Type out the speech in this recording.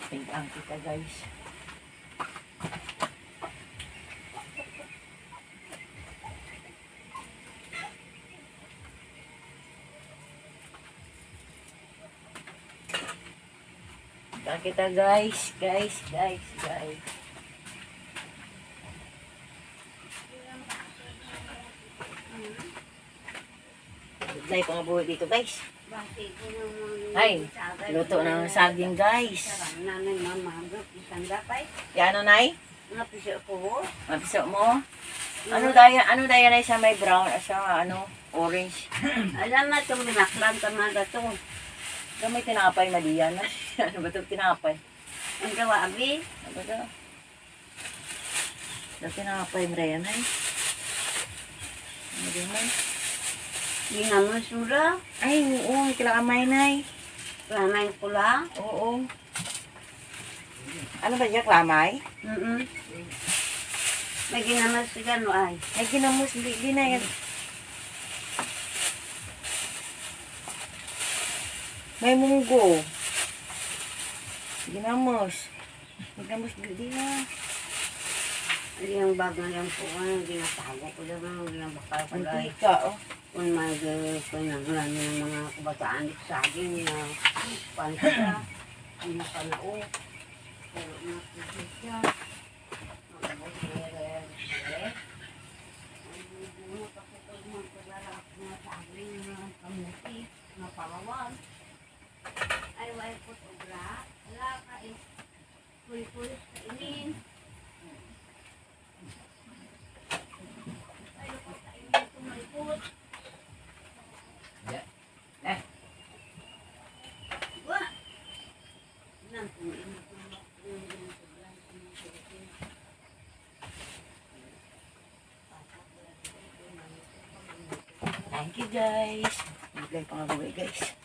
Tingnan kita guys. Tingnan kita guys. Guys. Dahil pa nga buhay dito guys. Ay, luto ng saging guys. Yan ano nay? Mapiso mo? Ano daya na siya may brown at siya orange? Alam na itong minaklan tamaga ito. May tinapay maliyan na. Ano ba itong tinapay? Ang gawa, abi? Ano ba ito? Ito tinapay mreyan ay. Ano din ay? Hindi naman sura. Ay, oo. Kilakamay nay. Ramay pula. Oo. Ano ba niya? Klamay? May ginamas si gano ay. Ay, ginamos. Di na yan. May munggo. Ginamos. Ginamos di na. Ano yung bag na yung po, ginatago ko lang, ginabakal ko lang. Antika, oh. Kung pinaglan ng mga kabataan dito sa akin na pansya, ang napanao. Pero nakikita siya. Ay, wala po sobra. Wala ka eh. Puli-puli sa inin. Ay, lupos sa inin. Tumalipot. Wah! Nan, tumiin ako. Thank you guys. Bigay pa nga guys.